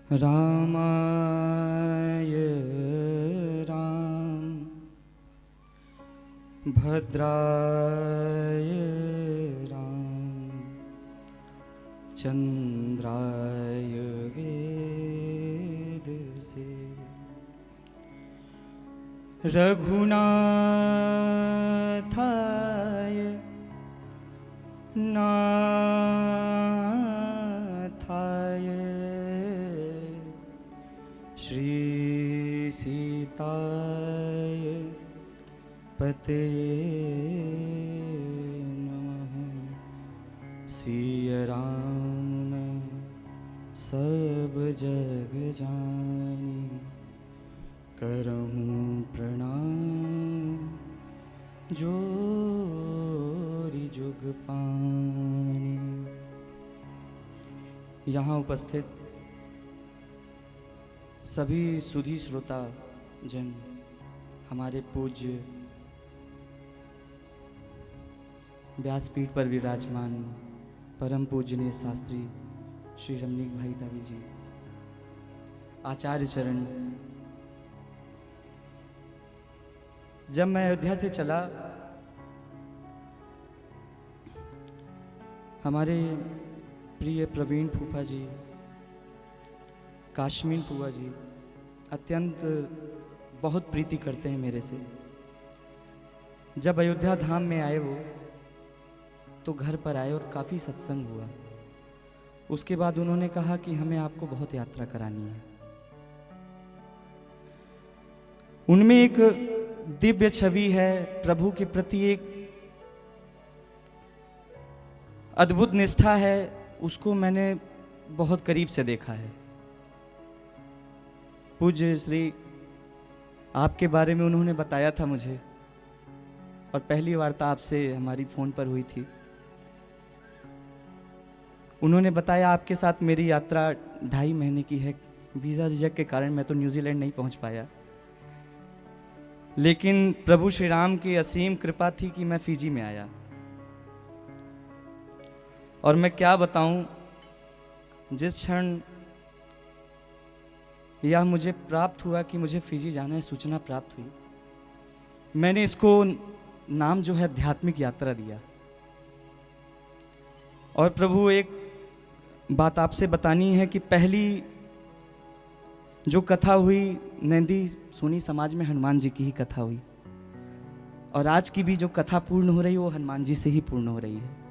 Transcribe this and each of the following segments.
रामाय राम भद्राय राम चंद्राय वेदसे रघुनाथाय नाथाय श्री सीताय पतये नमः। सिय राम सब जग जानी करहूँ प्रणाम जोरी जुग पानी। यहाँ उपस्थित सभी सुधी श्रोता जन, हमारे पूज्य व्यासपीठ पर विराजमान परम पूजनीय शास्त्री श्री रमणीक भाई दवे जी, आचार्य चरण। जब मैं अयोध्या से चला, हमारे प्रिय प्रवीण फूफा जी, काश्मीर फूफा जी अत्यंत बहुत प्रीति करते हैं मेरे से। जब अयोध्या धाम में आए वो, तो घर पर आए और काफ़ी सत्संग हुआ। उसके बाद उन्होंने कहा कि हमें आपको बहुत यात्रा करानी है। उनमें एक दिव्य छवि है, प्रभु के प्रति एक अद्भुत निष्ठा है, उसको मैंने बहुत करीब से देखा है। पूज्य श्री आपके बारे में उन्होंने बताया था मुझे, और पहली वार्ता आपसे हमारी फ़ोन पर हुई थी। उन्होंने बताया आपके साथ मेरी यात्रा 2.5 महीने की है। वीज़ा रिजेक्ट के कारण मैं तो न्यूजीलैंड नहीं पहुंच पाया, लेकिन प्रभु श्री राम की असीम कृपा थी कि मैं फिजी में आया। और मैं क्या बताऊं, जिस क्षण यह मुझे प्राप्त हुआ कि मुझे फिजी जाना है, सूचना प्राप्त हुई, मैंने इसको नाम जो है आध्यात्मिक यात्रा दिया। और प्रभु, एक बात आपसे बतानी है कि पहली जो कथा हुई नंदी सोनी समाज में, हनुमान जी की ही कथा हुई, और आज की भी जो कथा पूर्ण हो रही है वो हनुमान जी से ही पूर्ण हो रही है।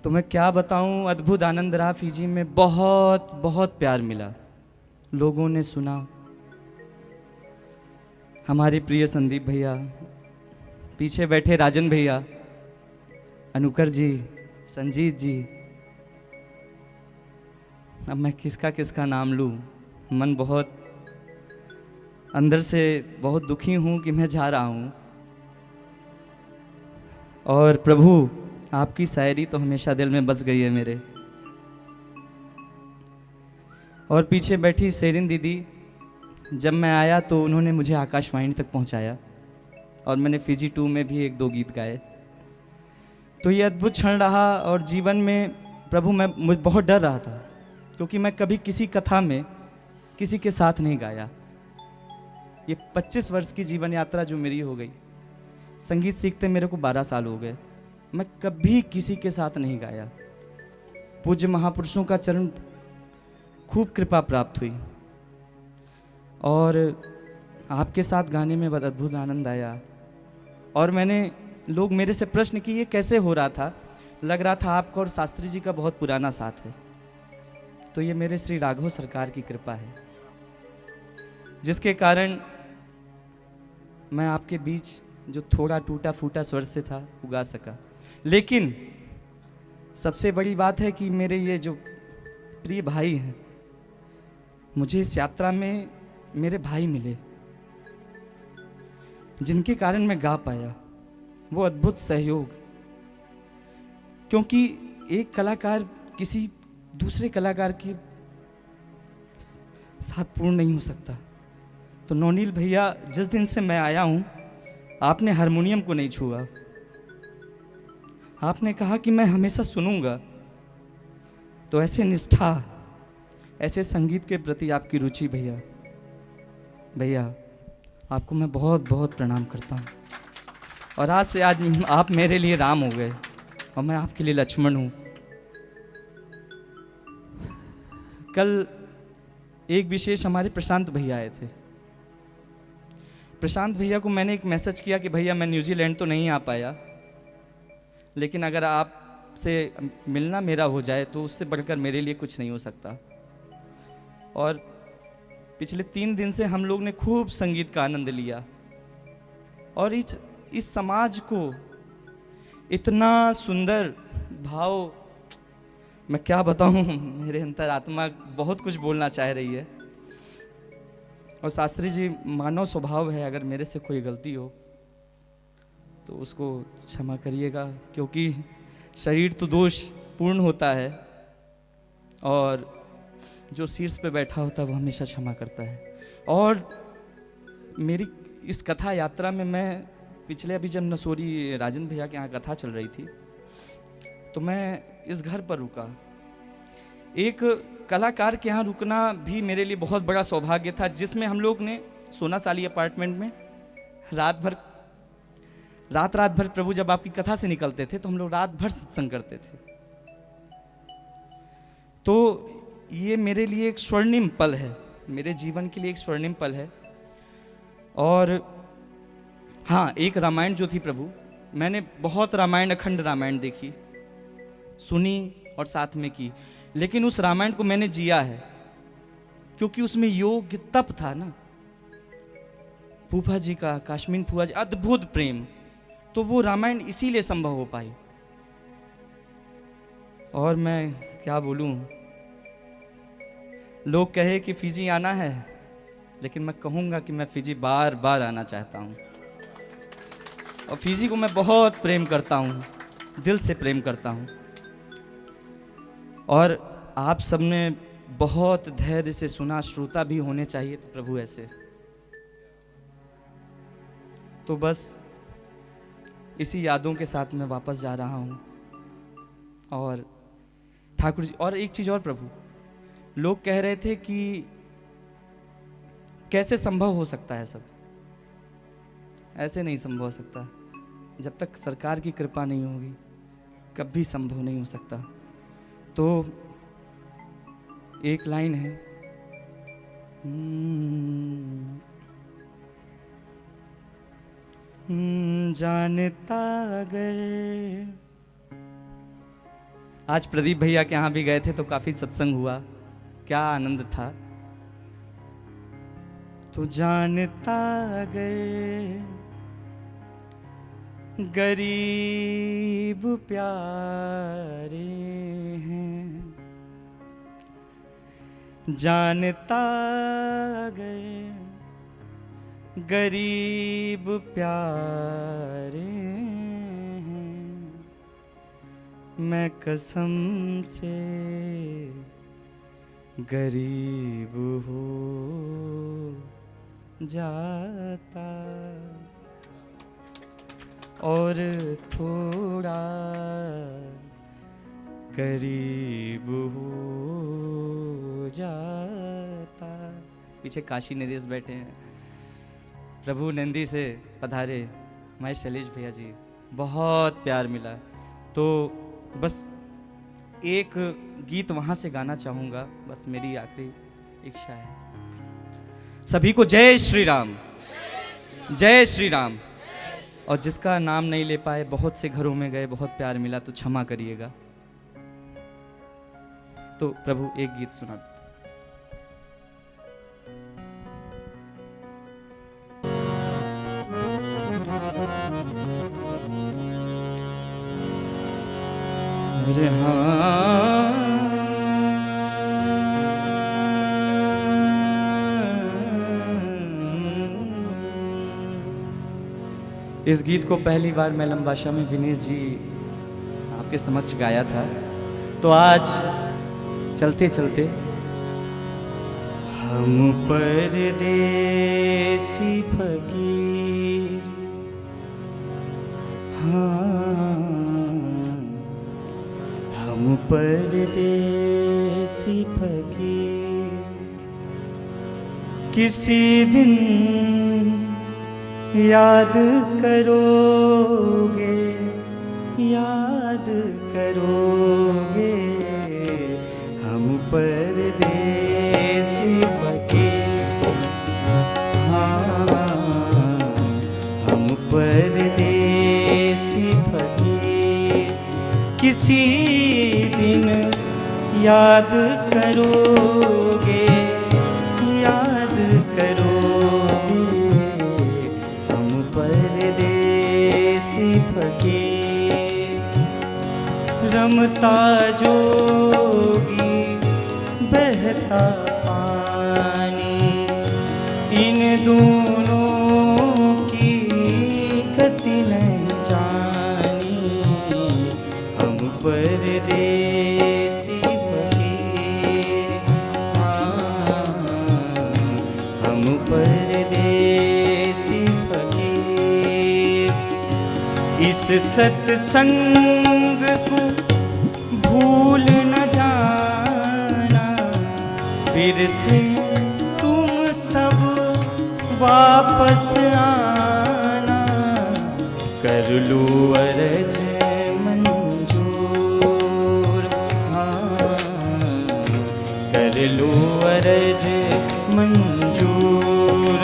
तो मैं क्या बताऊं, अद्भुत आनंद रहा फिजी में। बहुत बहुत प्यार मिला, लोगों ने सुना। हमारे प्रिय संदीप भैया, पीछे बैठे राजन भैया, अनुकर जी, संजीत जी, अब मैं किसका किसका नाम लूं। मन बहुत अंदर से बहुत दुखी हूं कि मैं जा रहा हूं। और प्रभु, आपकी शायरी तो हमेशा दिल में बस गई है मेरे। और पीछे बैठी सेरिन दीदी, जब मैं आया तो उन्होंने मुझे आकाशवाणी तक पहुंचाया, और मैंने फिजी 2 में भी 1-2 गीत गाए। तो ये अद्भुत क्षण रहा। और जीवन में प्रभु, मुझे बहुत डर रहा था, क्योंकि मैं कभी किसी कथा में किसी के साथ नहीं गाया। ये 25 वर्ष की जीवन यात्रा जो मेरी हो गई, संगीत सीखते मेरे को 12 साल हो गए, मैं कभी किसी के साथ नहीं गाया। पूज्य महापुरुषों का चरण खूब कृपा प्राप्त हुई, और आपके साथ गाने में बहुत अद्भुत आनंद आया। और लोग मेरे से प्रश्न किए ये कैसे हो रहा था। लग रहा था आपका और शास्त्री जी का बहुत पुराना साथ है। तो ये मेरे श्री राघव सरकार की कृपा है, जिसके कारण मैं आपके बीच जो थोड़ा टूटा फूटा स्वर से था उगा सका। लेकिन सबसे बड़ी बात है कि मेरे ये जो प्रिय भाई हैं, मुझे इस यात्रा में मेरे भाई मिले, जिनके कारण मैं गा पाया। वो अद्भुत सहयोग, क्योंकि एक कलाकार किसी दूसरे कलाकार के साथ पूर्ण नहीं हो सकता। तो नौनील भैया, जिस दिन से मैं आया हूं, आपने हारमोनियम को नहीं छुआ। आपने कहा कि मैं हमेशा सुनूंगा। तो ऐसे निष्ठा, ऐसे संगीत के प्रति आपकी रुचि भैया, भैया आपको मैं बहुत बहुत प्रणाम करता हूँ। और आज से आज आप मेरे लिए राम हो गए और मैं आपके लिए लक्ष्मण हूँ। कल एक विशेष हमारे प्रशांत भैया आए थे। प्रशांत भैया को मैंने एक मैसेज किया कि भैया मैं न्यूजीलैंड तो नहीं आ पाया, लेकिन अगर आपसे मिलना मेरा हो जाए तो उससे बढ़कर मेरे लिए कुछ नहीं हो सकता। और पिछले 3 दिन से हम लोग ने खूब संगीत का आनंद लिया और इस समाज को इतना सुंदर भाव, मैं क्या बताऊं, मेरे अंतरात्मा बहुत कुछ बोलना चाह रही है। और शास्त्री जी, मानव स्वभाव है, अगर मेरे से कोई गलती हो तो उसको क्षमा करिएगा, क्योंकि शरीर तो दोष पूर्ण होता है और जो शीर्ष पे बैठा होता है वो हमेशा क्षमा करता है। और मेरी इस कथा यात्रा में मैं पिछले अभी जब नसोरी राजन भैया के यहाँ कथा चल रही थी तो मैं इस घर पर रुका। एक कलाकार के यहाँ रुकना भी मेरे लिए बहुत बड़ा सौभाग्य था, जिसमें हम लोग ने सोनासाली अपार्टमेंट में रात भर प्रभु जब आपकी कथा से निकलते थे तो हम लोग रात भर सत्संग करते थे। तो ये मेरे लिए एक स्वर्णिम पल है, मेरे जीवन के लिए एक स्वर्णिम पल है। और हाँ, एक रामायण जो थी प्रभु, मैंने बहुत रामायण, अखंड रामायण देखी, सुनी और साथ में की, लेकिन उस रामायण को मैंने जिया है क्योंकि उसमें योग तप था ना, फूफा जी का, काश्मीर फूफा जी, अद्भुत प्रेम। तो वो रामायण इसीलिए संभव हो पाई। और मैं क्या बोलूं, लोग कहे कि फिजी आना है, लेकिन मैं कहूंगा कि मैं फिजी बार बार आना चाहता हूं। और फिजी को मैं बहुत प्रेम करता हूं, दिल से प्रेम करता हूं। और आप सबने बहुत धैर्य से सुना, श्रोता भी होने चाहिए तो प्रभु ऐसे। तो बस इसी यादों के साथ मैं वापस जा रहा हूं। और ठाकुर जी, और एक चीज और प्रभु, लोग कह रहे थे कि कैसे संभव हो सकता है सब। ऐसे नहीं संभव हो सकता, जब तक सरकार की कृपा नहीं होगी कभी संभव नहीं हो सकता। तो एक लाइन है, जानता अगर। आज प्रदीप भैया के यहाँ भी गए थे तो काफी सत्संग हुआ, क्या आनंद था। तो जानता अगर गरीब प्यारे हैं, जानता अगर गरीब प्यारे हैं, मैं कसम से गरीब हो जाता और थोड़ा करीब हो जाता। पीछे काशी नरेश बैठे हैं, प्रभु नंदी से पधारे मैं शैलेश भैया जी, बहुत प्यार मिला। तो बस एक गीत वहाँ से गाना चाहूँगा, बस मेरी आखिरी इच्छा है। सभी को जय श्री राम, जय श्री राम। और जिसका नाम नहीं ले पाए, बहुत से घरों में गए, बहुत प्यार मिला, तो क्षमा करिएगा। तो प्रभु एक गीत सुना। अरे हाँ, इस गीत को पहली बार मैं लंबाशा में विनेश जी आपके समक्ष गाया था। तो आज चलते चलते हम परदेसी फकीर, हाँ हम परदेसी फकीर, किसी दिन याद करोगे, याद करोगे, हम परदेसी फकीर, हाँ हम परदेसी फकीर। किसी दिन याद करोगे, याद करोगे, हम परदेसी फकीर। रमता जोगी बहता पानी, इन दोनों की गति नहीं जानी, हम परदेसी फकीर, हाँ हम परदेसी फकीर। इस सत्संग को भूल न जाना, फिर से तुम सब वापस आना, कर लो अर्ज मंजूर, हाँ कर लो अर्ज मंजूर।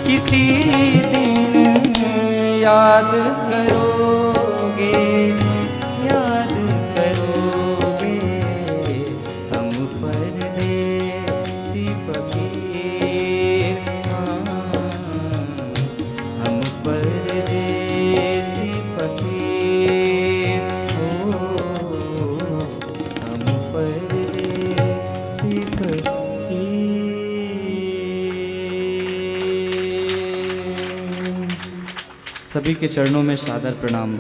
किसी दिन याद करोगे, याद करोगे, हम परदेसी फकीर, हाँ हम परदेसी फकीर, ओ हम परदेसी फकीर। सभी के चरणों में सादर प्रणाम।